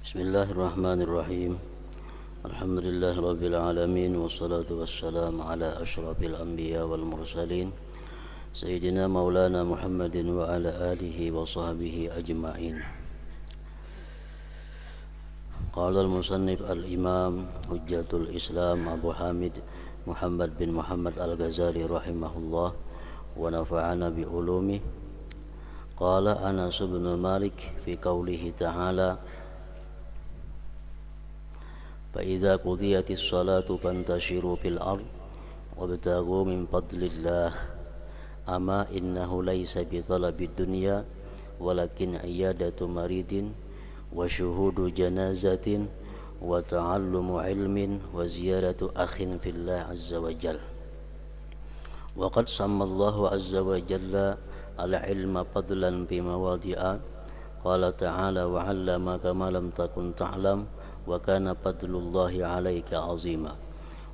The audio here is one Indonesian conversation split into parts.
Bismillahirrahmanirrahim. Alhamdulillahi rabbil alamin, wassalatu wassalamu ala asyrafil anbiya wal mursalin Sayyidina maulana Muhammadin wa ala alihi wa sahbihi ajma'in. Qala al-musannif al-imam hujjatul islam Abu Hamid Muhammad bin Muhammad al-Ghazali rahimahullah wa nafa'ana bi ulumi. Qala Anas bin Malik fi qawlihi ta'ala فإذا قضيت الصلاة فانتشروا في الأرض وابتغوا من فضل الله أما إنه ليس بطلب الدنيا ولكن عيادة مريض وشهود جنازة وتعلم علم وزيارة أخ في الله عز وجل. وقد سمى الله عز وجل العلم فضلا في مواضع قال تعالى وعلمك ما لم تكن تعلم وكان فضل الله عليك عظيما.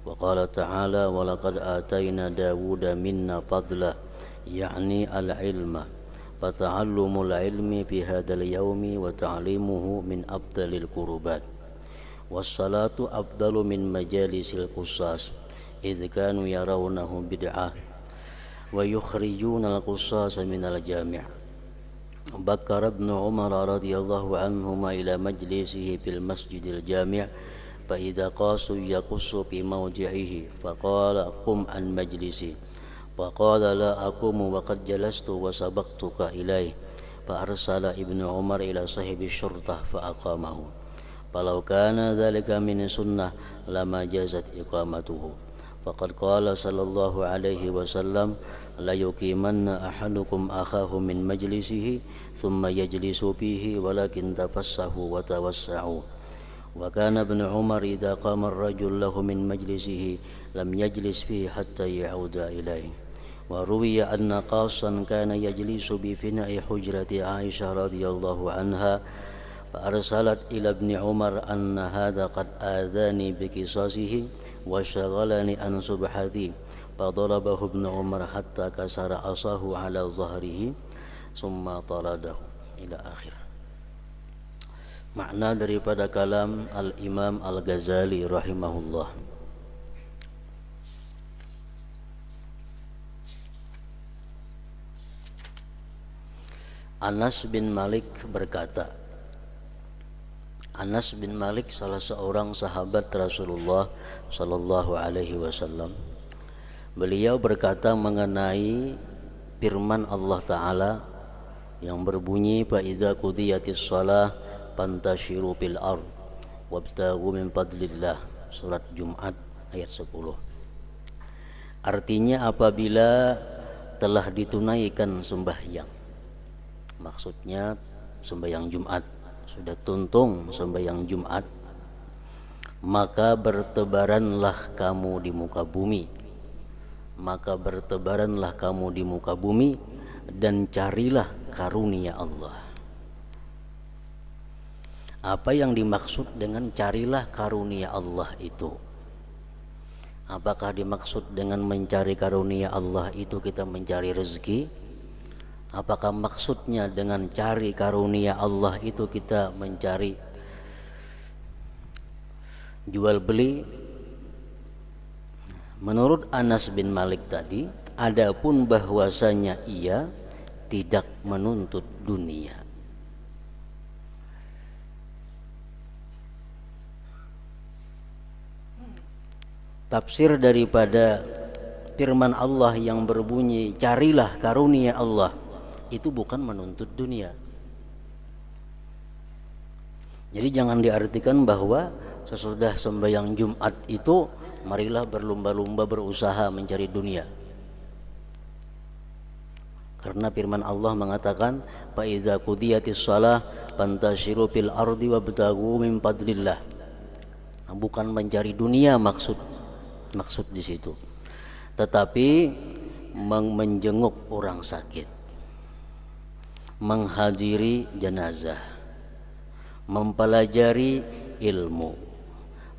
وقال تعالى ولقد آتينا داود منا فضلا يعني العلم فتعلم العلم في هذا اليوم وتعليمه من أفضل القربات. والصلاة أفضل من مجالس القصاص إذ كانوا يرونه بدعة ويخرجون القصاص من الجامع. بكر ابن عمر رضي الله عنهما إلى مجلسه في المسجد الجامع فإذا قاس يقص في موضعه فقال قم عن مجلسي فقال لا أقوم وقد جلست وسبقتك إليه فأرسل ابن عمر إلى صاحب الشرطة فأقامه فلو كان ذلك من سنة لما جازت إقامته فقد قال صلى الله عليه وسلم لا يقيمن أحدكم أخاه من مجلسه ثم يجلس فيه ولكن تفسحوا وتوسعوا. وكان ابن عمر إذا قام الرجل له من مجلسه لم يجلس فيه حتى يعود إليه. وروي أن قاصا كان يجلس بفناء حجرة عائشة رضي الله عنها فأرسلت إلى ابن عمر أن هذا قد آذاني بقصاصه وشغلني عن سبحتي فضربه ابن عمر حتى كسر عصاه على ظهره ثم طرده ila akhir. Makna daripada kalam Al-Imam Al-Ghazali rahimahullah. Anas bin Malik berkata, Anas bin Malik salah seorang sahabat Rasulullah sallallahu alaihi wasallam. Beliau berkata mengenai firman Allah Ta'ala yang berbunyi fa idza qudiyatis shalah fantashiru fil ard wabtaghu min fadlillah, surat Jumat ayat 10. Artinya apabila telah ditunaikan sembahyang, maksudnya sembahyang Jumat, sudah tuntung sembahyang Jumat, maka bertebaranlah kamu di muka bumi. Maka bertebaranlah kamu di muka bumi dan carilah karunia Allah. Apa yang dimaksud dengan carilah karunia Allah itu? Apakah dimaksud dengan mencari karunia Allah itu kita mencari rezeki? Apakah maksudnya dengan cari karunia Allah itu kita mencari jual beli? Menurut Anas bin Malik tadi, adapun bahwasanya ia tidak menuntut dunia. Tafsir daripada firman Allah yang berbunyi carilah karunia Allah itu bukan menuntut dunia. Jadi jangan diartikan bahwa sesudah sembahyang Jumat itu marilah berlomba-lomba berusaha mencari dunia. Karena firman Allah mengatakan fa idza qudiyatis shalah fantashiru fil ardi wabtaghu min fadlillah. Nah, bukan mencari dunia maksud di situ. Tetapi menjenguk orang sakit, menghadiri jenazah, mempelajari ilmu,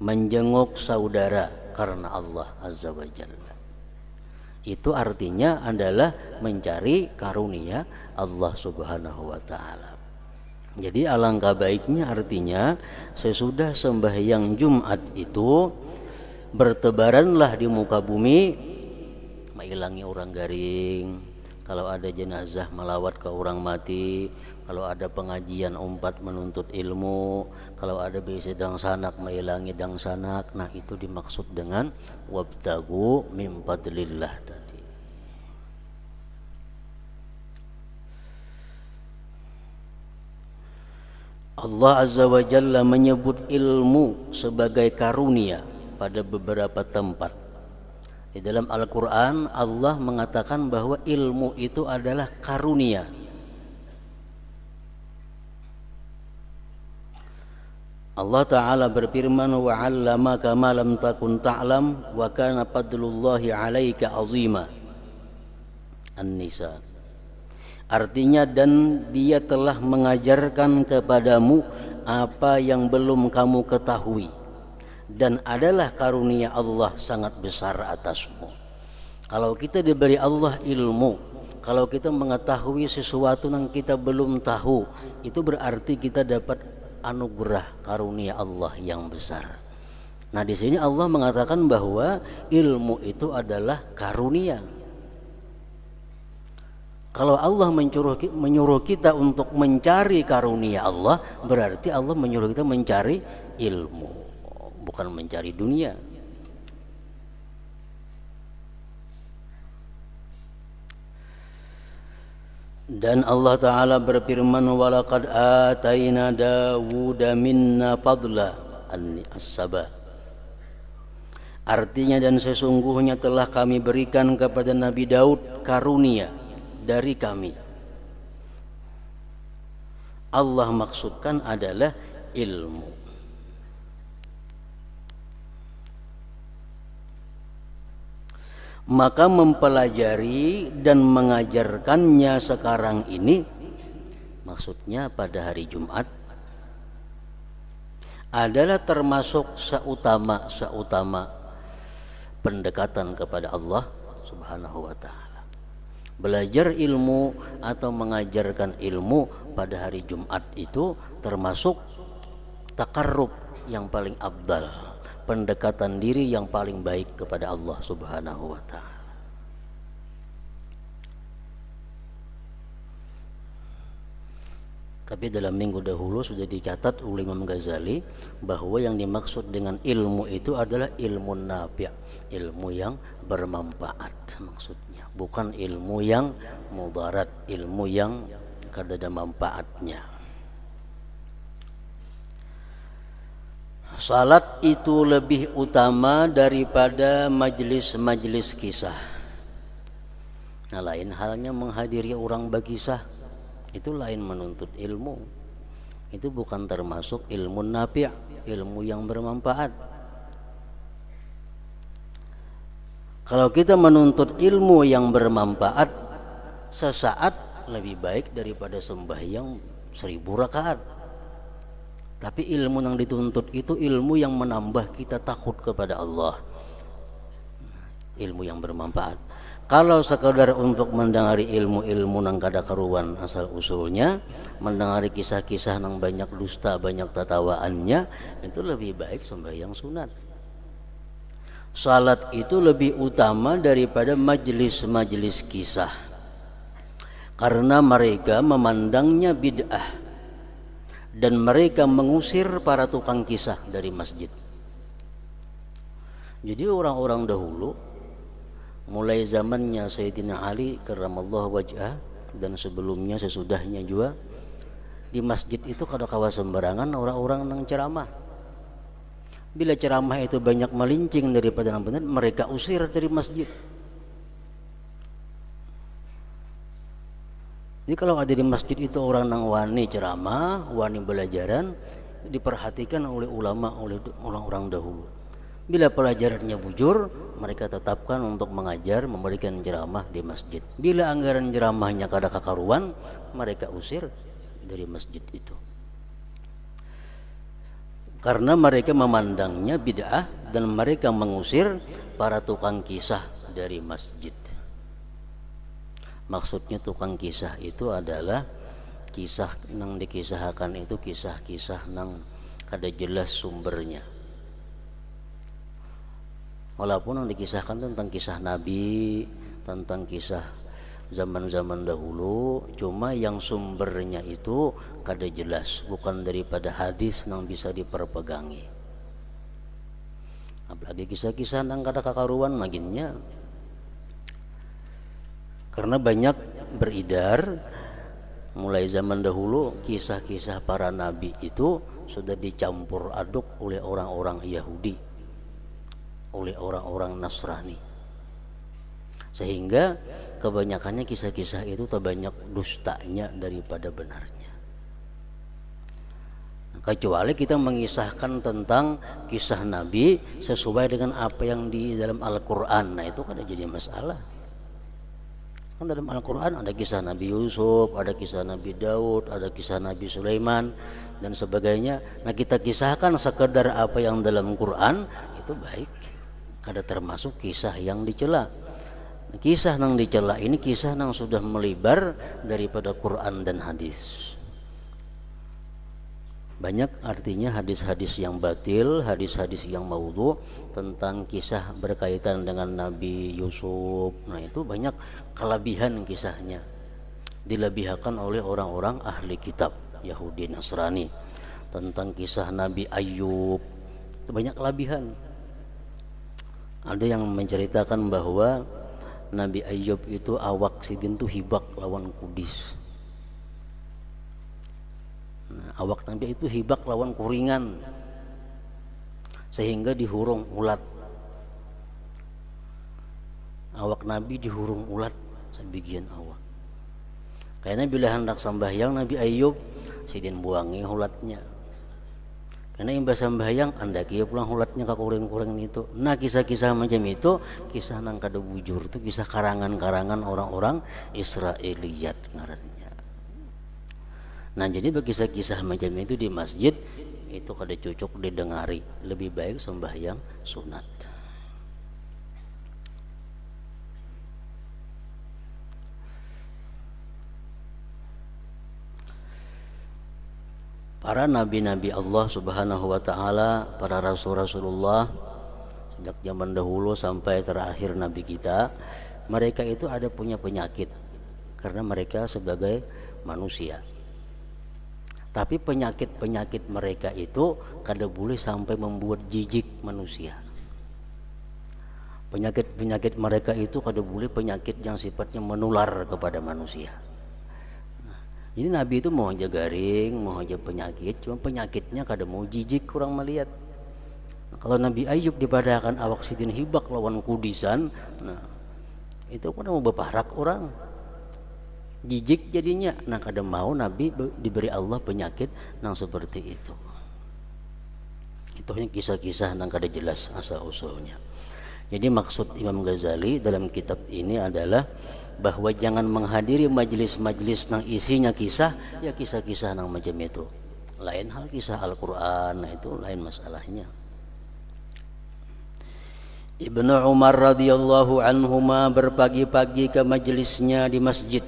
menjenguk saudara karena Allah Azza wa Jalla. Itu artinya adalah mencari karunia Allah Subhanahu wa Ta'ala. Jadi alangkah baiknya, artinya sesudah sembahyang Jumat itu bertebaranlah di muka bumi, mengilangi orang garing, kalau ada jenazah melawat ke orang mati, kalau ada pengajian umpat menuntut ilmu, kalau ada bisi dang sanak mengilangi dang sanak. Nah itu dimaksud dengan wabtagu min fadlillah tadi. Allah Azza wa Jalla menyebut ilmu sebagai karunia pada beberapa tempat. Di dalam Al-Quran Allah mengatakan bahwa ilmu itu adalah karunia. Allah Ta'ala berfirman, wa 'allamaka ma lam takun ta'lam wa kana fadlullahi 'alaika 'azima. An-Nisa. Artinya, dan dia telah mengajarkan kepadamu apa yang belum kamu ketahui, dan adalah karunia Allah sangat besar atasmu. Kalau kita diberi Allah ilmu, kalau kita mengetahui sesuatu yang kita belum tahu, itu berarti kita dapat anugerah karunia Allah yang besar. Nah di sini Allah mengatakan bahwa ilmu itu adalah karunia. Kalau Allah menyuruh kita untuk mencari karunia Allah, berarti Allah menyuruh kita mencari ilmu, bukan mencari dunia. Dan Allah Ta'ala berfirman, walaqad ataina Dawuda minna fadla as-saba. Artinya, dan sesungguhnya telah kami berikan kepada Nabi Daud karunia dari kami. Allah maksudkan adalah ilmu. Maka mempelajari dan mengajarkannya sekarang ini, maksudnya pada hari Jumat, adalah termasuk seutama pendekatan kepada Allah Subhanahu wa Ta'ala. Belajar ilmu atau mengajarkan ilmu pada hari Jumat itu termasuk takarrub yang paling afdal, pendekatan diri yang paling baik kepada Allah Subhanahu wa Ta'ala. Tapi dalam minggu dahulu sudah dicatat oleh Imam Ghazali bahwa yang dimaksud dengan ilmu itu adalah ilmu nafi', ilmu yang bermanfaat maksudnya, bukan ilmu yang mudarat, ilmu yang kada ada manfaatnya. Salat itu lebih utama daripada majlis-majlis kisah. Nah lain halnya menghadiri orang berkisah, itu lain menuntut ilmu. Itu bukan termasuk ilmu nafi', ilmu yang bermanfaat. Kalau kita menuntut ilmu yang bermanfaat, sesaat lebih baik daripada sembahyang 1000 rakaat. Tapi ilmu yang dituntut itu ilmu yang menambah kita takut kepada Allah, ilmu yang bermanfaat. Kalau sekadar untuk mendengari ilmu-ilmu nang kada karuan asal usulnya, mendengari kisah-kisah nang banyak dusta, banyak tatawaannya, itu lebih baik sembahyang sunat. Salat itu lebih utama daripada majlis-majlis kisah, karena mereka memandangnya bid'ah dan mereka mengusir para tukang kisah dari masjid. Jadi orang-orang dahulu, mulai zamannya Sayyidina Ali karramallahu wajhah dan sebelumnya sesudahnya juga, di masjid itu kada kawa sembarangan orang-orang nang ceramah. Bila ceramah itu banyak melincing daripada yang benar, mereka usir dari masjid. Jadi kalau ada di masjid itu orang nang wani ceramah, wani belajaran, diperhatikan oleh ulama, oleh orang-orang dahulu. Bila pelajarannya bujur, mereka tetapkan untuk mengajar, memberikan ceramah di masjid. Bila anggaran ceramahnya kada kakaruan, mereka usir dari masjid itu. Karena mereka memandangnya bid'ah dan mereka mengusir para tukang kisah dari masjid. Maksudnya tukang kisah itu adalah kisah nang dikisahkan itu kisah-kisah nang kada jelas sumbernya. Walaupun yang dikisahkan tentang kisah Nabi, tentang kisah zaman-zaman dahulu, cuma yang sumbernya itu kada jelas, bukan daripada hadis yang bisa diperpegangi. Apalagi kisah-kisah nang kada kakaruan maginnya. Karena banyak beredar mulai zaman dahulu kisah-kisah para nabi itu sudah dicampur aduk oleh orang-orang Yahudi, oleh orang-orang Nasrani, sehingga kebanyakannya kisah-kisah itu terbanyak dustanya daripada benarnya. Kecuali kita mengisahkan tentang kisah Nabi sesuai dengan apa yang di dalam Al-Quran, nah itu kan jadi masalah. Kan dalam Al-Quran ada kisah Nabi Yusuf, ada kisah Nabi Daud, ada kisah Nabi Sulaiman dan sebagainya. Nah kita kisahkan sekedar apa yang dalam Quran itu baik, kada termasuk kisah yang dicela. Kisah yang dicela ini kisah yang sudah melebar daripada Quran dan hadis. Banyak artinya hadis-hadis yang batil, hadis-hadis yang maudhu tentang kisah berkaitan dengan Nabi Yusuf. Nah itu banyak kelebihan kisahnya, dilebihkan oleh orang-orang ahli kitab Yahudi Nasrani. Tentang kisah Nabi Ayub itu banyak kelebihan. Ada yang menceritakan bahwa Nabi Ayub itu awak sidin tuh hibak lawan kudis. Nah, awak Nabi itu hibak lawan kuringan sehingga dihurung ulat. Awak Nabi dihurung ulat sebagian awak. Karena bila hendak sambahyang Nabi Ayub sidin buangi ulatnya. Karena imbas sambahyang anda kia pulang ulatnya ke kuring-kuring itu. Nah kisah-kisah macam itu kisah nang kada bujur itu kisah karangan-karangan orang-orang Israiliyat ngarannya. Nah jadi bagi kisah-kisah macam itu di masjid itu kada cocok didengari, lebih baik sembahyang sunat. Para nabi-nabi Allah Subhanahu wa taala, para rasul-rasulullah sejak zaman dahulu sampai terakhir nabi kita, mereka itu ada punya penyakit karena mereka sebagai manusia. Tapi penyakit-penyakit mereka itu kada boleh sampai membuat jijik manusia. Penyakit-penyakit mereka itu kada boleh penyakit yang sifatnya menular kepada manusia. Nah, ini Nabi itu mau aja garing, mau aja penyakit, cuma penyakitnya kada mau jijik kurang melihat. Nah, kalau Nabi Ayub dipadakan awak sidin hibak lawan kudisan, nah itu kan mau beparak orang. Jijik jadinya. Nah kada mau Nabi diberi Allah penyakit nang seperti itu. Itu hanya kisah-kisah nang kada jelas asal usulnya. Jadi maksud Imam Ghazali dalam kitab ini adalah bahwa jangan menghadiri majelis-majelis nang isinya kisah, ya kisah-kisah nang macam itu. Lain hal kisah Al-Quran, nah itu lain masalahnya. Ibnu Umar radhiyallahu anhuma berpagi-pagi ke majelisnya di masjid.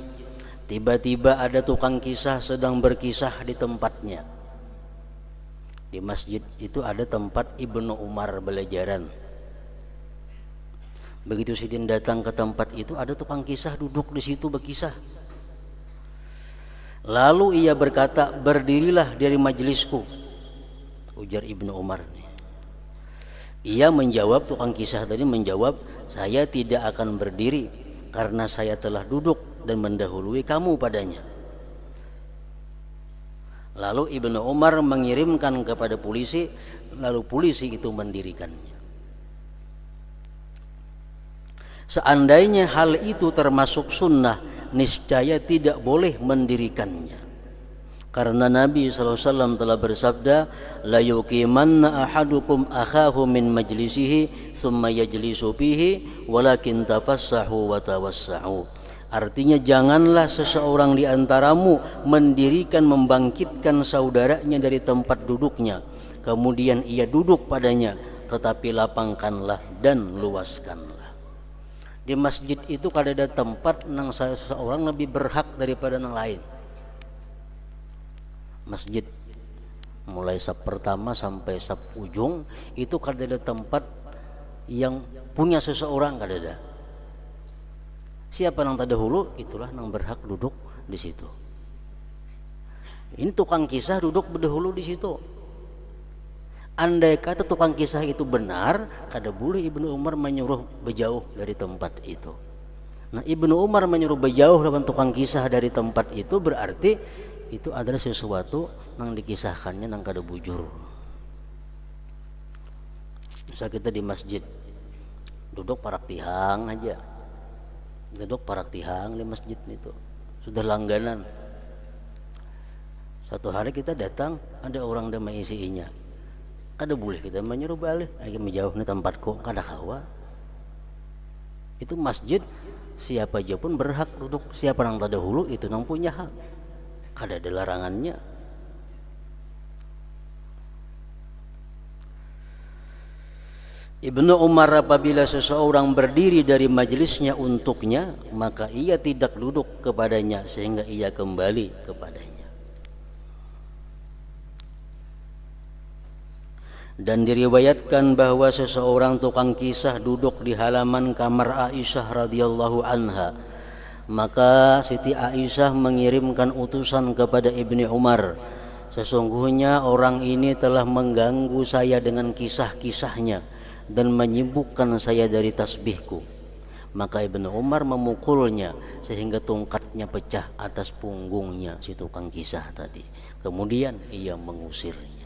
Tiba-tiba ada tukang kisah sedang berkisah di tempatnya. Di masjid itu ada tempat Ibnu Umar belajaran. Begitu sidin datang ke tempat itu, ada tukang kisah duduk di situ berkisah. Lalu ia berkata, berdirilah dari majelisku, ujar Ibnu Umar. Ia menjawab, tukang kisah tadi menjawab, saya tidak akan berdiri karena saya telah duduk dan mendahului kamu padanya. Lalu Ibnu Umar mengirimkan kepada polisi, lalu polisi itu mendirikannya. Seandainya hal itu termasuk sunnah, niscaya tidak boleh mendirikannya. Karena Nabi SAW telah bersabda, la yuqimanna ahadukum akhahu min majlisihi summa yajlisu fihi walakin tafassahu wa tawassa'u. Artinya janganlah seseorang di antaramu mendirikan, membangkitkan saudaranya dari tempat duduknya, kemudian ia duduk padanya, tetapi lapangkanlah dan luaskanlah. Di masjid itu kada ada tempat nang seseorang lebih berhak daripada yang lain. masjid mulai saf pertama sampai saf ujung itu kada ada tempat yang punya seseorang, kada ada. Siapa nang terdahulu itulah nang berhak duduk di situ. Ini tukang kisah duduk berdahulu di situ. Andai kata tukang kisah itu benar, kada boleh Ibnu Umar menyuruh berjauh dari tempat itu. Nah, Ibnu Umar menyuruh berjauh lawan tukang kisah dari tempat itu berarti itu adalah sesuatu yang dikisahkannya nang kada bujur. Misal kita di masjid duduk parak tihang aja, duduk parak tihang di masjid itu sudah langganan. Suatu hari kita datang ada orang yang mengisinya, kada boleh kita menyuruh balik ayo menjauh nih tempatku, kada kawa. Itu masjid siapa aja pun berhak duduk, siapa yang terdahulu itu nang punya hak, kada ada larangannya. Ibnu Umar apabila seseorang berdiri dari majelisnya untuknya, maka ia tidak duduk kepadanya sehingga ia kembali kepadanya. Dan diriwayatkan bahwa seseorang tukang kisah duduk di halaman kamar Aisyah radhiyallahu anha. Maka Siti Aisyah mengirimkan utusan kepada Ibnu Umar, sesungguhnya orang ini telah mengganggu saya dengan kisah-kisahnya dan menyibukkan saya dari tasbihku. Maka Ibnu Umar memukulnya sehingga tongkatnya pecah atas punggungnya si tukang kisah tadi. Kemudian ia mengusirnya.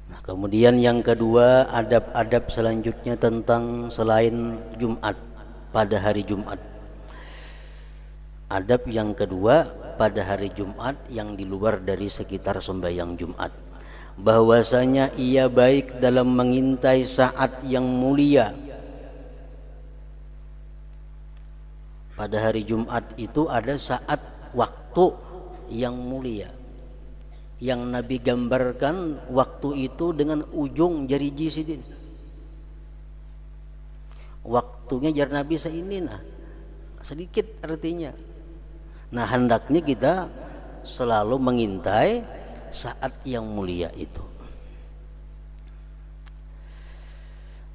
Nah, kemudian yang kedua, adab-adab selanjutnya tentang selain Jumat, pada hari Jumat. Adab yang kedua pada hari Jumat yang di luar dari sekitar sembahyang Jumat, bahwasanya ia baik dalam mengintai saat yang mulia. Pada hari Jumat itu ada saat waktu yang mulia, yang Nabi gambarkan waktu itu dengan ujung jari jisidin. Waktunya jar Nabi seini nah, sedikit artinya. Nah, hendaknya kita selalu mengintai saat yang mulia itu.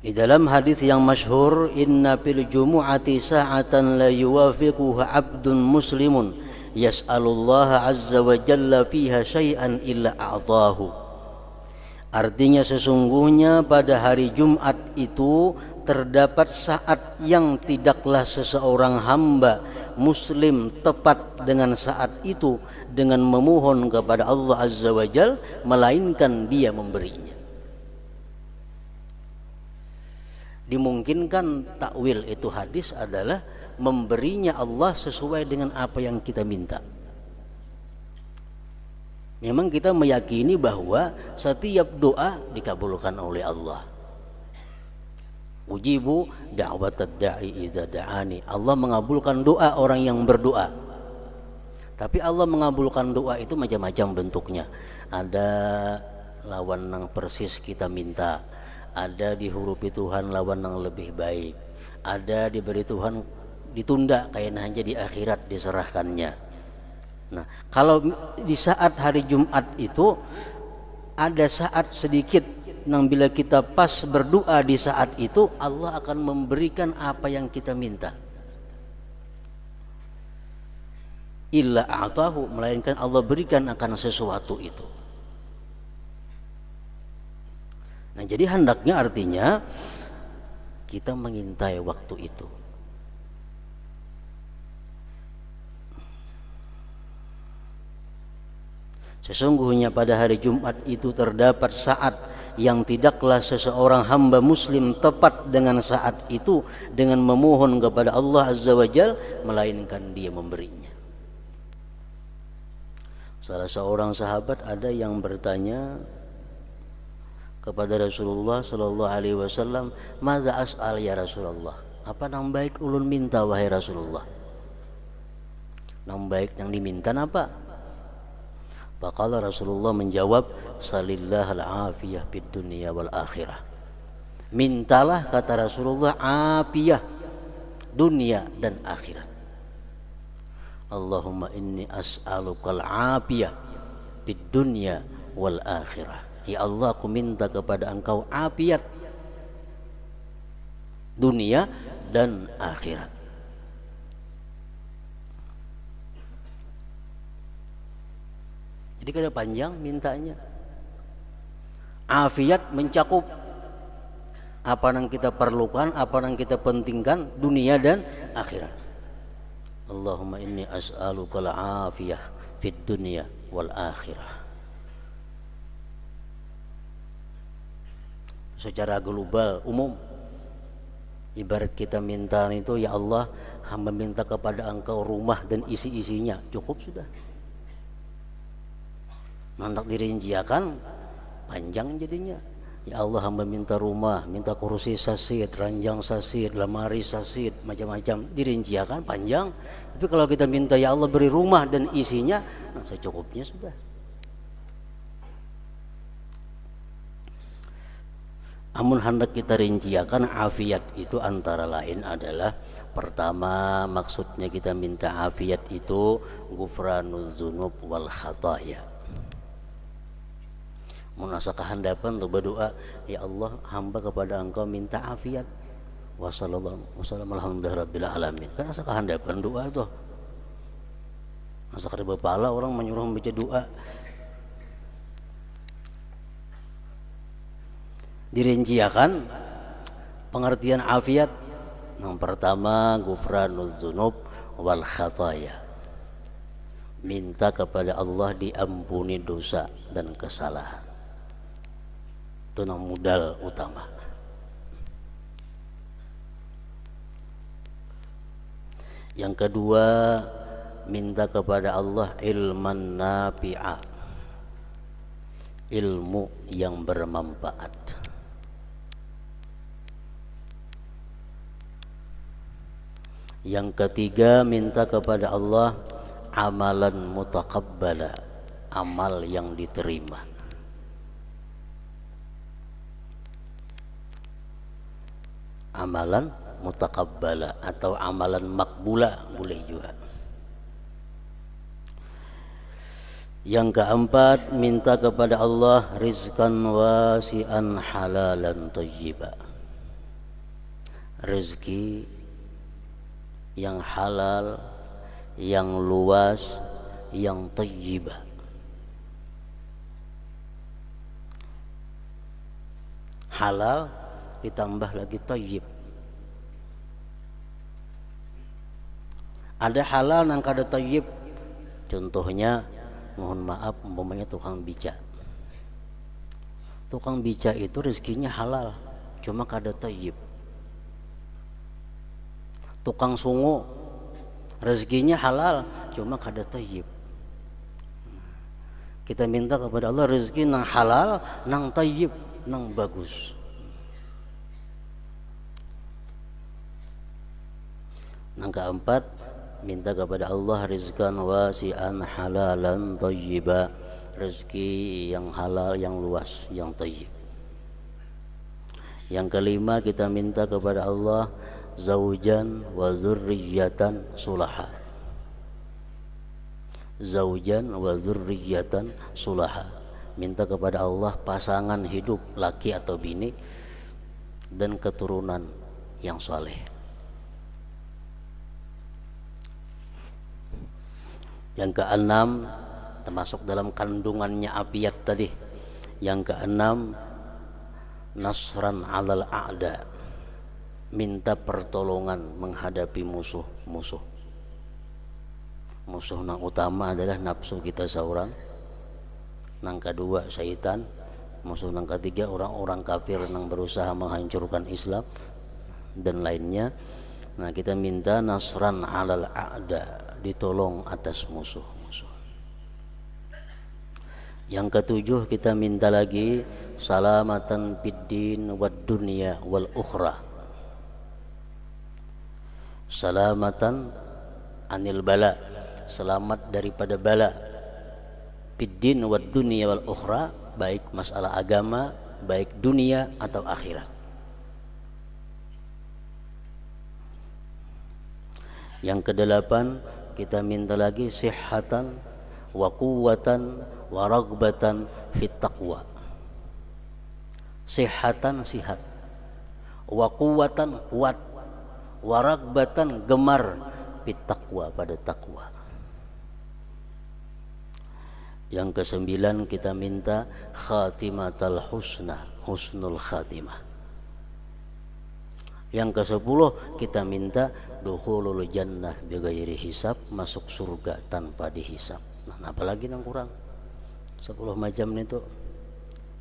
Di dalam hadis yang masyhur, inna fil jumu'ati sa'atan la yuwafiquha 'abdun muslimun yas'alullaha 'azza wa jalla fiha syai'an illa a'tahu. Artinya sesungguhnya pada hari Jumat itu terdapat saat yang tidaklah seseorang hamba muslim tepat dengan saat itu dengan memohon kepada Allah Azza wa Jal, melainkan dia memberinya. Dimungkinkan takwil itu hadis adalah memberinya Allah sesuai dengan apa yang kita minta. Memang kita meyakini bahwa setiap doa dikabulkan oleh Allah. Ujibu da'watad da'i idza da'ani. Allah mengabulkan doa orang yang berdoa. Tapi Allah mengabulkan doa itu macam-macam bentuknya. Ada lawan yang persis kita minta, ada dihurupi Tuhan lawan yang lebih baik, ada diberi Tuhan ditunda kayaknya hanya di akhirat diserahkannya. Nah, kalau di saat hari Jumat itu ada saat sedikit nang bila kita pas berdoa di saat itu Allah akan memberikan apa yang kita minta. Illa a'tahu, melainkan Allah berikan akan sesuatu itu. Nah, jadi hendaknya artinya kita mengintai waktu itu. Sesungguhnya pada hari Jumat itu terdapat saat yang tidaklah seseorang hamba muslim tepat dengan saat itu dengan memohon kepada Allah Azza wa Jal, melainkan dia memberinya. Salah seorang sahabat ada yang bertanya kepada Rasulullah sallallahu alaihi wasallam, "Madza as'al ya Rasulullah?" Apa nang baik ulun minta wahai Rasulullah? Nang baik yang diminta apa? Faqala Rasulullah menjawab, salillahal afiyah fid dunya wal akhirah. Mintalah, kata Rasulullah, afiyah dunia dan akhirat. Allahumma inni as'alukal afiyah fid dunya wal akhirah. Ya Allah, aku minta kepada Engkau afiat dunia dan akhirat. Jadi kada panjang mintanya. Afiat mencakup apa yang kita perlukan, apa yang kita pentingkan, dunia dan akhirat. Allahumma inni as'alukal afiyah fid dunya wal akhirah. Secara global, umum, ibarat kita minta itu, ya Allah, hamba minta kepada Engkau rumah dan isi-isinya, cukup sudah. Nanti dirinciakan panjang jadinya. Ya Allah, hamba minta rumah, minta kursi sasid, ranjang sasid, lemari sasid, macam-macam, dirinciakan panjang. Tapi kalau kita minta ya Allah beri rumah dan isinya, nah secukupnya sudah. Amun hendak kita rinciakan, afiat itu antara lain adalah, pertama maksudnya kita minta afiat itu ghufranuz dzunub wal khataya. Menasa kehandapan untuk berdoa, ya Allah, hamba kepada Engkau minta afiat. Wassalamualaikum rabbil alamin. Kan asa kehandapan doa tuh. Masa kada bepala orang menyuruh membaca doa. Dirinciakan pengertian afiat. Yang pertama, ghufranuz dzunub wal khataya. Minta kepada Allah diampuni dosa dan kesalahan. Itu modal utama. Yang kedua, minta kepada Allah ilman nafi'a, ilmu yang bermanfaat. Yang ketiga, minta kepada Allah amalan mutaqabbala, amal yang diterima. Amalan mutaqabbala atau amalan makbula boleh juga. Yang keempat, minta kepada Allah rizqan wasi'an halalan thayyiba, rezeki yang halal, yang luas, yang thayyibah. Halal ditambah lagi thayyib. Ada halal yang kada thayyib. Contohnya, mohon maaf, umpamanya tukang beca. Tukang beca itu rezekinya halal, cuma kada thayyib. Tukang sungu rezekinya halal, cuma kada thayyib. Kita minta kepada Allah rezeki nang halal, nang thayyib, nang bagus. Yang keempat, minta kepada Allah rizqan wasi'an halalan thayyiba, rezeki yang halal, yang luas, yang thayyib. Yang kelima, kita minta kepada Allah zaujan wa zurriyatan sulaha, zaujan wa zurriyatan sulaha, minta kepada Allah pasangan hidup laki atau bini dan keturunan yang saleh. Yang keenam, termasuk dalam kandungannya afiat tadi, yang keenam, nasran alal a'da, minta pertolongan menghadapi musuh-musuh. Musuh yang utama adalah nafsu kita seorang, yang kedua syaitan, musuh yang ketiga orang-orang kafir yang berusaha menghancurkan Islam dan lainnya. Nah, kita minta nasran alal a'da, ditolong atas musuh-musuh. Yang ketujuh, kita minta lagi salamatan fiddin wad dunya wal ukhra, salamatan anil bala, selamat daripada bala, fiddin wad dunya wal ukhra, baik masalah agama, baik dunia atau akhirat. Yang kedelapan, kita minta lagi sihhatan wa quwwatan wa raghbatan fit taqwa. Sihhatan sihat, wa quwwatan kuat, wa raghbatan gemar fit taqwa pada takwa. Yang kesembilan kita minta khatimatal husna, husnul khatimah. Yang kesepuluh kita minta dukhulul jannah bighairi hisab, masuk surga tanpa dihisab. Nah, apalagi yang kurang 10 macam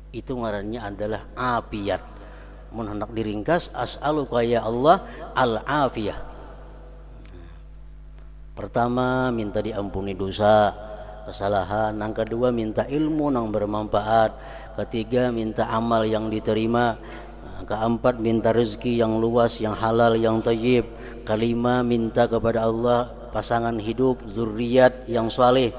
itu ngarannya adalah afiyat. Mun hendak diringkas, as'aluka ya Allah al-afiyah. Pertama minta diampuni dosa, kesalahan. Yang kedua minta ilmu yang bermanfaat. Ketiga minta amal yang diterima. Keempat minta rezeki yang luas, yang halal, yang thayyib. Kelima minta kepada Allah pasangan hidup, zuriat yang saleh.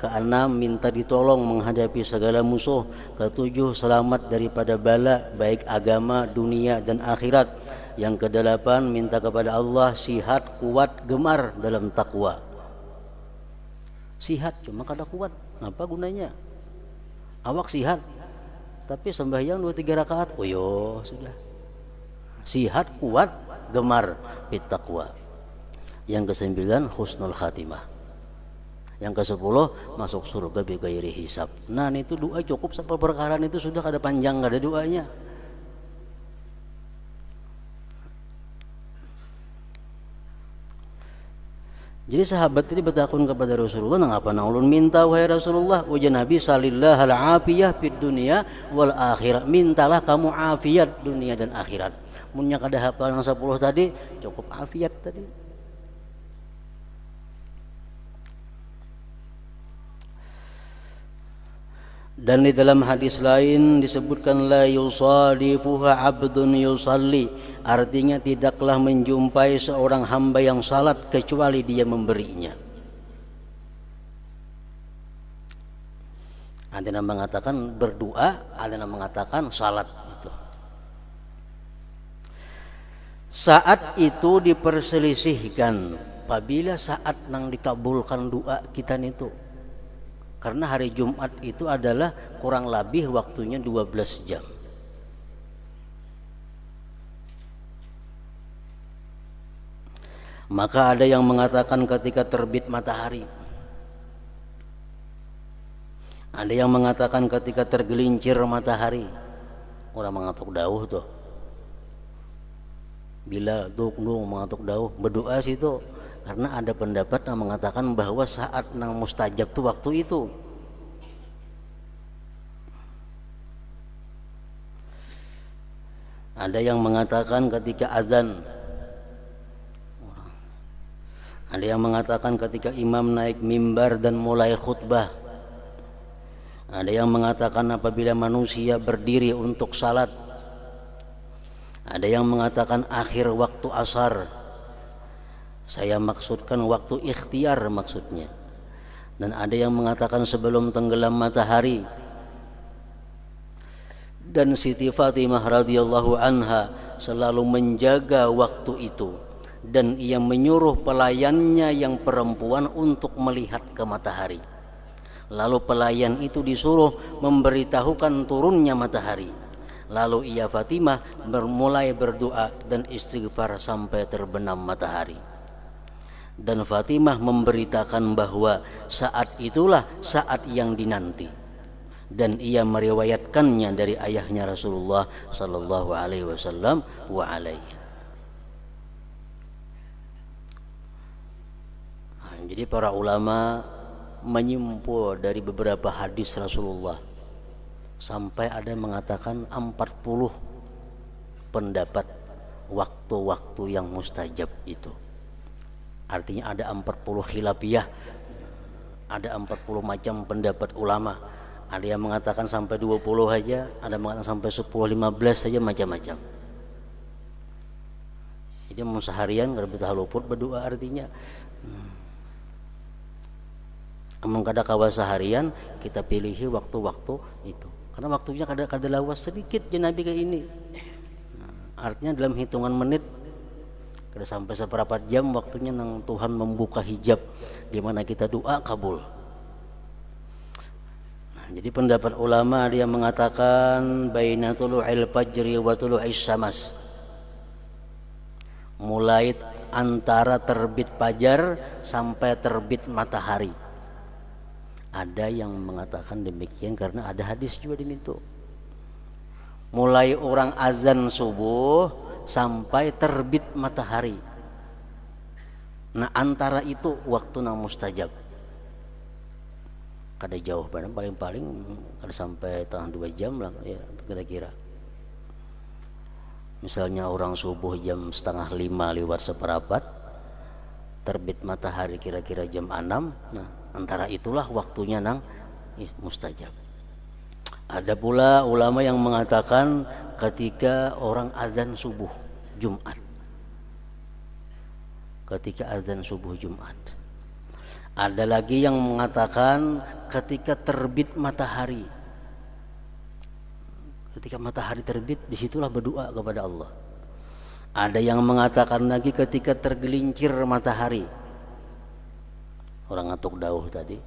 Keenam minta ditolong menghadapi segala musuh. Ketujuh selamat daripada bala baik agama, dunia dan akhirat. Yang kedelapan minta kepada Allah sihat, kuat, gemar dalam takwa. Sihat cuma kada kuat, apa gunanya? Awak sihat tapi sembahyang 2-3 rakaat, oh yo sudah. Sihat, kuat, gemar fit taqwa. Yang kesembilan husnul khatimah. Yang kesepuluh masuk surga bighairi hisab. Nah itu doa cukup sampai perkara itu sudah kada panjang, kada doanya. Jadi sahabat tadi bertakun kepada Rasulullah, "Nangapa na ulun minta wahai Rasulullah?" Ujar Nabi, "Salillah al-afiyah fid dunya wal akhirah." Mintalah kamu afiat dunia dan akhirat. Munnya kada hafal yang 10 tadi, cukup afiat tadi. Dan di dalam hadis lain disebutkan la yusadifuha abdun yusalli, artinya tidaklah menjumpai seorang hamba yang salat kecuali dia memberinya. Ada yang mengatakan berdoa, ada yang mengatakan salat itu. Saat itu diperselisihkan apabila saat nang dikabulkan doa kita itu. Karena hari Jumat itu adalah kurang lebih waktunya 12 jam. Maka ada yang mengatakan ketika terbit matahari. Ada yang mengatakan ketika tergelincir matahari. Orang mengatuk dauh tuh. Bila duk-duk mengatuk dauh, berdoa situ. Karena ada pendapat yang mengatakan bahwa saat nang mustajab tuh waktu itu. Ada yang mengatakan ketika azan. Ada yang mengatakan ketika imam naik mimbar dan mulai khutbah. Ada yang mengatakan apabila manusia berdiri untuk salat. Ada yang mengatakan akhir waktu asar. Saya maksudkan waktu ikhtiar maksudnya. Dan ada yang mengatakan sebelum tenggelam matahari. Dan Siti Fatimah radhiyallahu anha selalu menjaga waktu itu. Dan ia menyuruh pelayannya yang perempuan untuk melihat ke matahari. Lalu pelayan itu disuruh memberitahukan turunnya matahari. Lalu ia Fatimah mulai berdoa dan istighfar sampai terbenam matahari. Dan Fatimah memberitakan bahwa saat itulah saat yang dinanti. Dan ia meriwayatkannya dari ayahnya Rasulullah sallallahu alaihi wasallam wa alaihi. Jadi para ulama menyimpul dari beberapa hadis Rasulullah sampai ada yang mengatakan 40 pendapat waktu-waktu yang mustajab itu. Artinya ada 40 khilafiyah, ada 40 macam pendapat ulama. Ada yang mengatakan sampai 20 aja, ada yang mengatakan sampai 10, 15 saja, macam-macam. Jadi mau seharian kalau betah luput berdoa artinya. Emang kada kawa seharian kita pilihi waktu-waktu itu. Karena waktunya kada lawas sedikit je Nabi kayak ini. Artinya dalam hitungan menit Kada sampai seberapa jam waktunya nang Tuhan membuka hijab di mana kita doa kabul. Nah, jadi pendapat ulama dia mengatakan baina tulu'il fajri wa tulu'is syams. Mulai antara terbit fajar sampai terbit matahari. Ada yang mengatakan demikian karena ada hadis juga diminta. Mulai orang azan subuh sampai terbit matahari. Nah antara itu waktu nang mustajab. Kada jauh banget, paling-paling kada sampai tengah 2 jam lah ya kira-kira. Misalnya orang subuh jam 4:30 terbit matahari kira-kira jam 6. Nah antara itulah waktunya nang mustajab. Ada pula ulama yang mengatakan ketika orang azan subuh Jumat. Ketika azan subuh Jumat. Ada lagi yang mengatakan ketika terbit matahari. Ketika matahari terbit, disitulah berdoa kepada Allah. Ada yang mengatakan lagi ketika tergelincir matahari. Orang ngantuk dauh tadi.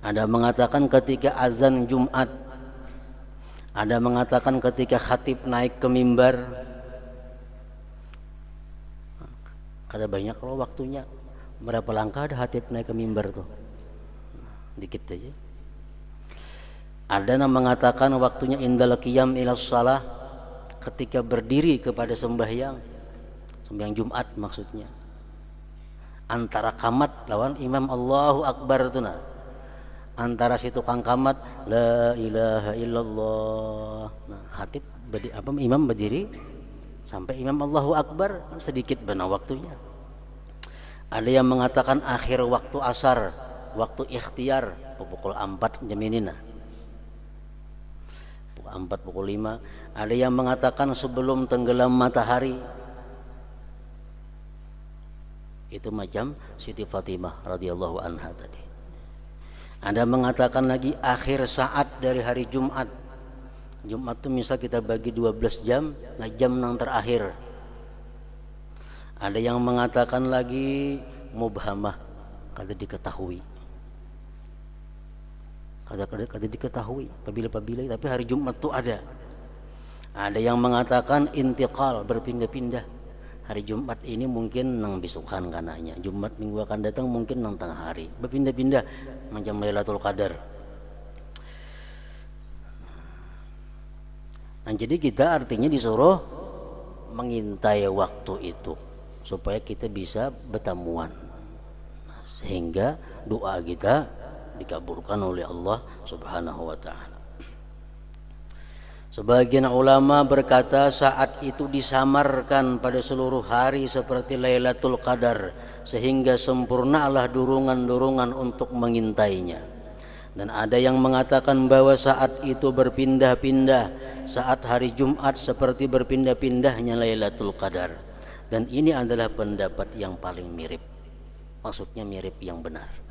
Ada mengatakan ketika azan Jumat. Ada mengatakan ketika khatib naik ke mimbar. Kada banyak kalau waktunya. Berapa langkah ada khatib naik ke mimbar tuh? Dikit aja. Ada yang mengatakan waktunya indal qiyam ilas shalah, ketika berdiri kepada sembahyang Jumat maksudnya. Antara kamat lawan imam Allahu Akbar itu nah. Antara situ kang kamat la ilaha illallah. Nah, khatib imam berdiri sampai imam Allahu Akbar sedikit benar waktunya. Ada yang mengatakan akhir waktu asar, waktu ikhtiar pukul 4 jam ini nah. Pukul 4 pukul 5. Ada yang mengatakan sebelum tenggelam matahari. Itu macam Siti Fatimah radhiyallahu anha tadi. Ada mengatakan lagi akhir saat dari hari Jumat. Jumat itu misal kita bagi 12 jam, nah jam yang terakhir. Ada yang mengatakan lagi mubhamah, kada diketahui. Kada diketahui pabila-pabila, tapi hari Jumat itu ada. Ada yang mengatakan intiqal, berpindah-pindah. Hari Jumat ini mungkin nang besokan kananya. Jumat minggu akan datang mungkin nang tengah hari. Berpindah-pindah macam Lailatul Qadar. Nah, jadi kita artinya disuruh mengintai waktu itu supaya kita bisa bertemuan. Nah, sehingga doa kita dikabulkan oleh Allah Subhanahu wa taala. Sebagian ulama berkata saat itu disamarkan pada seluruh hari seperti Lailatul Qadar sehingga sempurnalah dorongan-dorongan untuk mengintainya. Dan ada yang mengatakan bahwa saat itu berpindah-pindah, saat hari Jumat seperti berpindah-pindahnya Lailatul Qadar. Dan ini adalah pendapat yang paling mirip. Maksudnya mirip yang benar.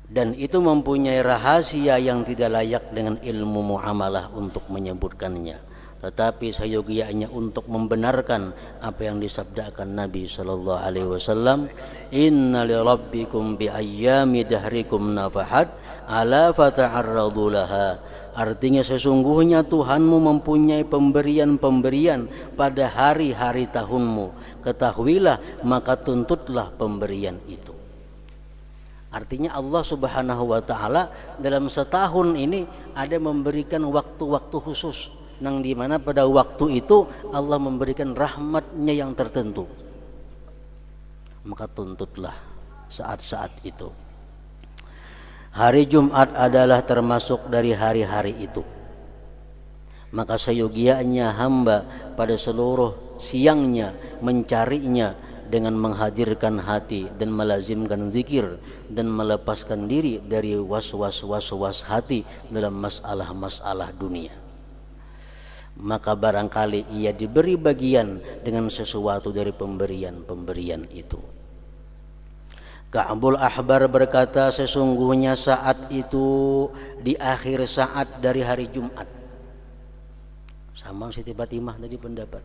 Dan itu mempunyai rahasia yang tidak layak dengan ilmu muamalah untuk menyebutkannya, tetapi sayogianya untuk membenarkan apa yang disabdakan Nabi sallallahu alaihi wasallam, inna li rabbikum bi ayyami dahrikum nafahat ala fata'arradu laha. Artinya sesungguhnya Tuhanmu mempunyai pemberian-pemberian pada hari-hari tahunmu, ketahuilah maka tuntutlah pemberian itu. Artinya Allah Subhanahu wa taala dalam setahun ini ada memberikan waktu-waktu khusus nang di mana pada waktu itu Allah memberikan rahmatnya yang tertentu. Maka tuntutlah saat-saat itu. Hari Jumat adalah termasuk dari hari-hari itu. Maka seyogianya hamba pada seluruh siangnya mencarinya dengan menghadirkan hati dan melazimkan zikir dan melepaskan diri dari was-was hati dalam masalah-masalah dunia. Maka barangkali ia diberi bagian dengan sesuatu dari pemberian-pemberian itu. Ka'bul Ahbar berkata sesungguhnya saat itu di akhir saat dari hari Jumat. Sama Siti Fatimah tadi pendapat.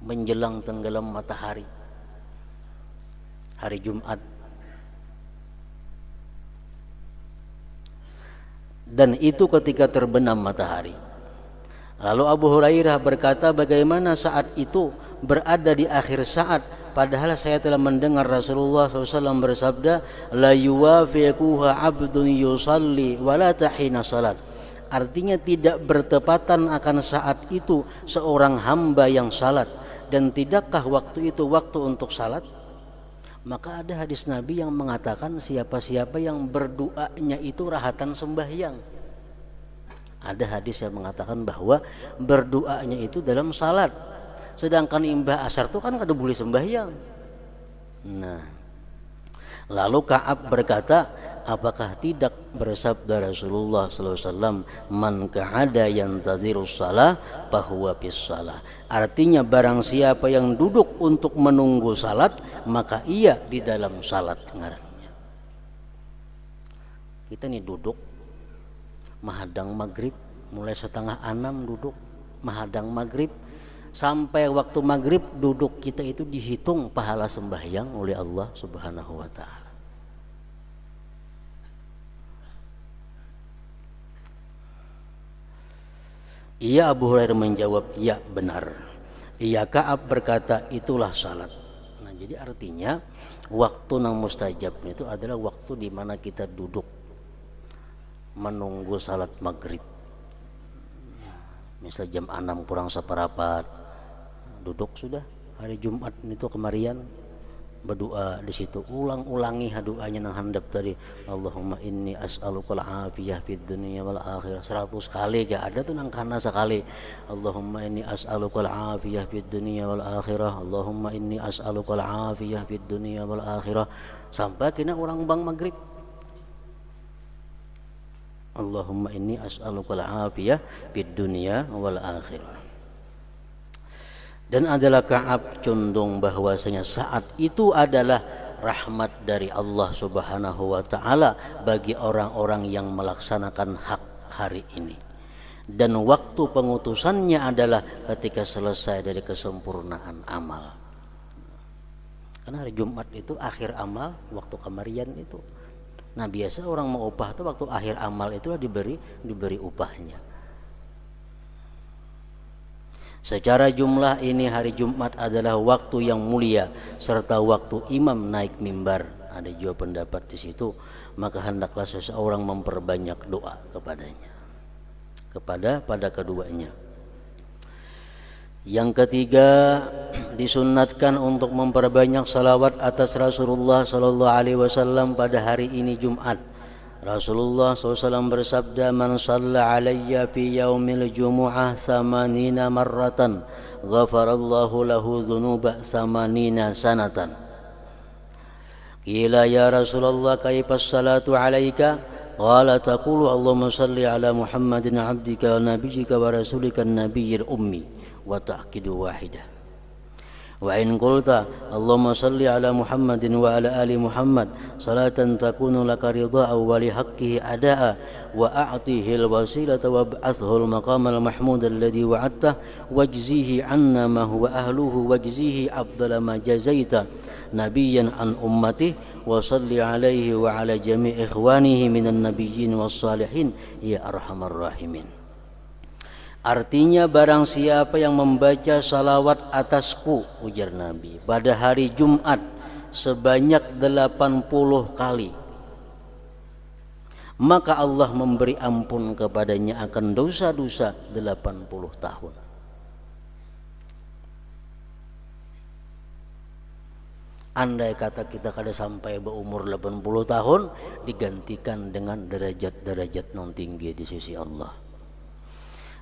menjelang tenggelam matahari hari Jumat. Dan itu ketika terbenam matahari. Lalu Abu Hurairah berkata, bagaimana saat itu berada di akhir saat, padahal saya telah mendengar Rasulullah SAW bersabda, la yuwafiquha abdun yusalli wala tahina salat. Artinya tidak bertepatan akan saat itu seorang hamba yang salat, dan tidakkah waktu itu waktu untuk salat? Maka ada hadis Nabi yang mengatakan siapa-siapa yang berdoanya itu rahatan sembahyang. Ada hadis yang mengatakan bahwa berdoanya itu dalam salat. Sedangkan imbah asar itu kan kada boleh sembahyang. Nah, lalu Ka'ab berkata, apakah tidak bersabda Rasulullah SAW, man ka'ada yantazirus salah fahuwa bis salah. Artinya barang siapa yang duduk untuk menunggu salat, maka ia di dalam salat ngarannya. Kita nih duduk mahadang maghrib, mulai 5:30 duduk mahadang maghrib sampai waktu maghrib duduk, kita itu dihitung pahala sembahyang oleh Allah Subhanahu wa ta'ala. Iya, Abu Hurairah menjawab, iya benar. Iya, Ka'ab berkata, itulah salat. Nah, jadi artinya waktu nang mustajab itu adalah waktu di mana kita duduk menunggu salat maghrib. Misal jam 6 kurang seperapat duduk sudah hari Jumat itu kemarian berdoa di situ, ulang-ulangi doanya nang handap tadi, Allahumma inni as'alukal afiyah fid dunya wal akhirah 100 kali. Gak ada tuh nang kana sekali, Allahumma inni as'alukal afiyah fid dunya wal akhirah, Allahumma inni as'alukal afiyah fid dunya wal akhirah, sampai kena orang bang maghrib, Allahumma inni as'alukal afiyah fid dunya wal akhirah. Dan adalah Ka'ab condong bahwasanya saat itu adalah rahmat dari Allah Subhanahu wa ta'ala bagi orang-orang yang melaksanakan hak hari ini. Dan waktu pengutusannya adalah ketika selesai dari kesempurnaan amal. Karena hari Jumat itu akhir amal, waktu kemarian itu. Nah, biasa orang mau upah itu waktu akhir amal itulah diberi upahnya. Secara jumlah ini hari Jumat adalah waktu yang mulia serta waktu imam naik mimbar. Ada juga pendapat di situ, maka hendaklah seseorang memperbanyak doa pada keduanya. Yang ketiga, disunnatkan untuk memperbanyak salawat atas Rasulullah sallallahu alaihi wasallam pada hari ini Jumat. Rasulullah SAW bersabda, man shalla alayya fi yaumil jumu'ah 80 marratan ghafarallahu lahu dhunuba 80 sanatan. Qila ya Rasulullah kaifas salatu alayka? Qala taqulu Allahumma salli ala Muhammadin abdika wa nabiyyika wa rasulika an-nabiyyil ummi wa ta'kidu wahidah. Wa in qulta Allahumma salli ala Muhammadin wa ala ali Muhammad salatan takunu laka ridha'a wa li haqqihi ada'a wa a'tihi al-wasilata wa ba'athu al-maqam al-mahmud alladhi wa'adta wajzihi 'anna ma huwa ahluhu wajzihi afdala ma jazaita nabiyyan an ummati wa salli alaihi wa ala jami' ikhwanihi minan nabiyyin was salihin ya arhamar rahimin. Artinya barang siapa yang membaca salawat atasku, ujar Nabi, pada hari Jumat sebanyak 80 kali, maka Allah memberi ampun kepadanya akan dosa-dosa 80 tahun. Andai kata kita kada sampai berumur 80 tahun, digantikan dengan derajat-derajat non tinggi di sisi Allah.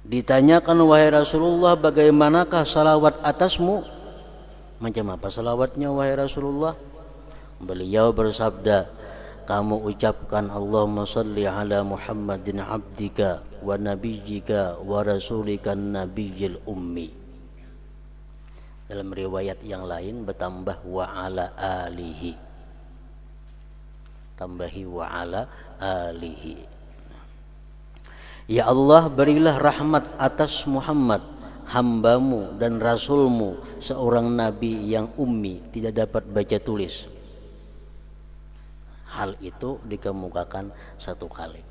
Ditanyakan, wahai Rasulullah, bagaimanakah salawat atasmu? Macam apa salawatnya wahai Rasulullah? Beliau bersabda, kamu ucapkan Allahumma salli ala Muhammadin abdika wa nabiyyika wa rasulika nabiyyil ummi. Dalam riwayat yang lain bertambah wa ala alihi, tambahi wa ala alihi. Ya Allah, berilah rahmat atas Muhammad, hambamu dan rasulmu seorang nabi yang ummi, tidak dapat baca tulis. Hal itu dikemukakan 1 kali.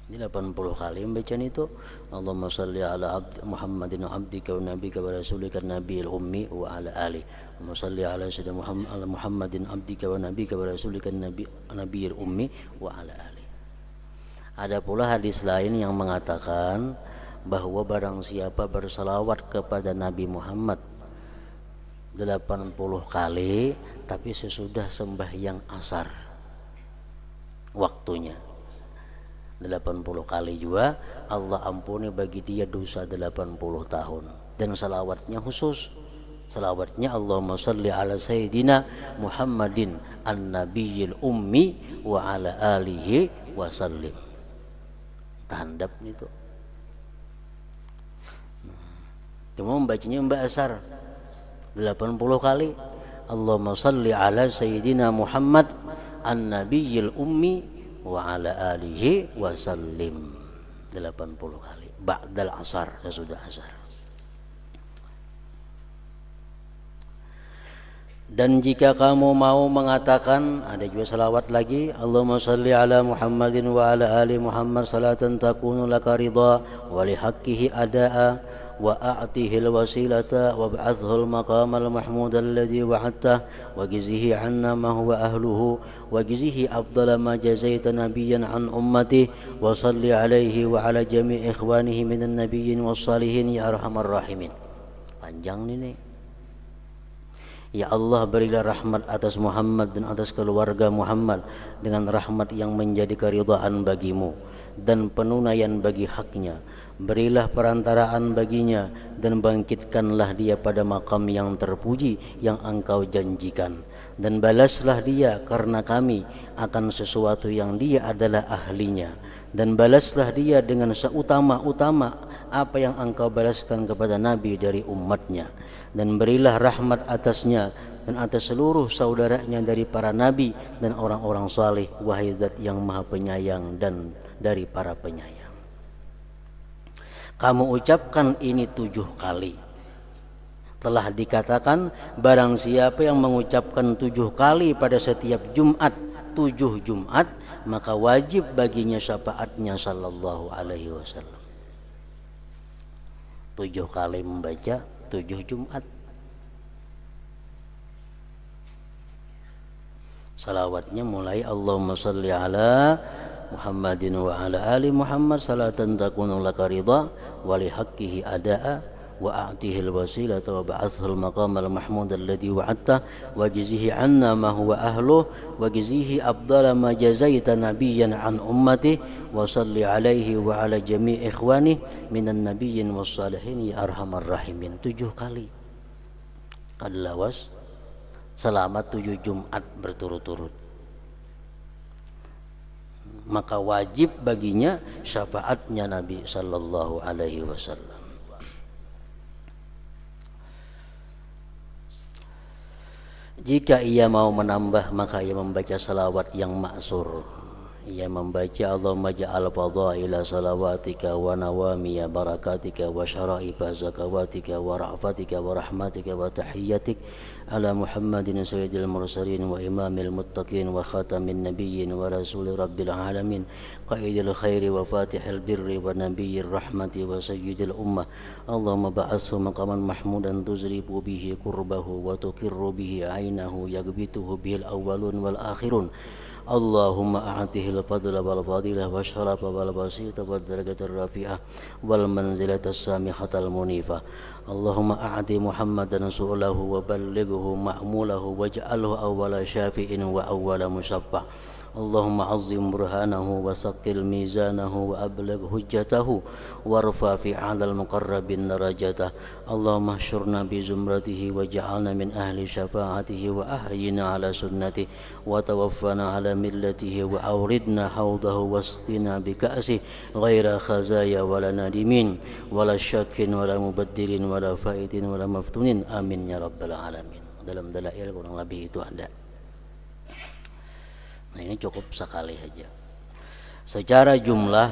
Ini 80 kali membacaan itu. Allahumma salli ala Muhammadin abdika wa nabika wa rasulika nabiyil ummi wa ala ali. Allahumma salli ala sayyidina Muhammadin abdika wa nabika wa rasulika nabiyil ummi wa ala ali. Ada pula hadis lain yang mengatakan bahwa barang siapa bersalawat kepada Nabi Muhammad 80 kali tapi sesudah sembahyang asar waktunya 80 kali juga, Allah ampuni bagi dia dosa 80 tahun. Dan salawatnya khusus, salawatnya Allahumma salli ala sayyidina Muhammadin an-nabiyil ummi wa ala alihi wa sallim. Tandap itu. Cuma membacanya mbak asar 80 kali. Allahumma salli ala sayyidina Muhammad an-nabiyil ummi wa ala alihi wa sallim 80 kali ba'dal asar, sesudah asar. Dan jika kamu mau mengatakan, ada juga salawat lagi, Allahumma salli ala Muhammadin wa ala ali Muhammad salatan takunu laka ridha wa li haqqihi adaa wa a'tihil wasilata wa ba'athul maqamal mahmud alladhi wa'adtah wa gizihi anna ma huwa ahluhu wa gizihi afdala ma jazaita nabiyyan an ummati wa salli alaihi wa ala jami' ikhwanihi minan nabiyyin was salihin ya arhamar rahimin. Panjang ini. Ya Allah, berilah rahmat atas Muhammad dan atas keluarga Muhammad dengan rahmat yang menjadi keridhaan bagimu dan penunaian bagi haknya. Berilah perantaraan baginya dan bangkitkanlah dia pada makam yang terpuji yang engkau janjikan. Dan balaslah dia karena kami akan sesuatu yang dia adalah ahlinya. Dan balaslah dia dengan seutama-utama apa yang engkau balaskan kepada Nabi dari umatnya. Dan berilah rahmat atasnya dan atas seluruh saudaranya dari para nabi dan orang-orang saleh, wahai Zat yang maha penyayang dan dari para penyayang. Kamu ucapkan ini 7 kali. Telah dikatakan barang siapa yang mengucapkan 7 kali pada setiap Jumat, 7 Jumat, maka wajib baginya syafaatnya sallallahu alaihi wasallam. 7 kali membaca 7 Jumat. Salawatnya mulai Allahumma salli ala Muhammadin wa ala ali Muhammad salatan takunu laka ridha wa li haqqihi adaa wa a'tihil wasilata wa ba'athul maqamal mahmud alladhi wa'adta wa jizihi anna ma huwa ahluh wa jizihi afdala ma jazaita nabiyyan an ummati wa salli alaihi wa ala jami' ikhwani minan nabiyyin was salihin ya arhamar rahimin. 7 kali kadlawas selama 7 Jumat berturut-turut. Maka wajib baginya syafaatnya Nabi sallallahu alaihi wasallam. Jika ia mau menambah, maka ia membaca salawat yang ma'sur. Ia membaca Allahumma ja'al fadaila salawatika wa nawamiya barakatika wa syara'ifa zakawatika wa ra'fatika wa rahmatika wa tahiyyatik ala Muhammadin sayyidil mursalin wa imamil muttaqin wa khatamin nabiyyin wa rasuli rabbil alamin qaidil khairi wa fatihil birri wa nabiyyir rahmati wa sayyidil ummah. Allahumma ba'athu maqaman mahmudan tuzribu bihi kurbahu wa tuqirru bihi ainahu yagbituhu bihil awwalun wal akhirun. Allahumma a'tihil fadla wal fadilah wa syarafa wal basita wal darajatir rafi'ah wal manzilatas samihatal munifah. Allahumma a'ti Muhammadan su'lahu wa ballighu ma'mulahu waj'alhu awwala syafi'in wa awwala musyaffa'. Allahumma azzim burhanahu wa saqqil mizanahu wa abligh hujjatahu warfa fi 'alal muqarrabin darajatah. Allahumma hsyurna bi zumratihi waj'alna min ahli syafa'atihi wa ahyina 'ala sunnatihi wa tawaffana 'ala millatihi wa awridna hawdahu wasqina bi ka'sihi ghaira khazaya wala nadimin wala syakkin wala mubaddilin wala faidin wala maftunin. Amin ya rabbal alamin. Dalam dalail kurang lebih itu ada. Nah, ini cukup sekali saja. Secara jumlah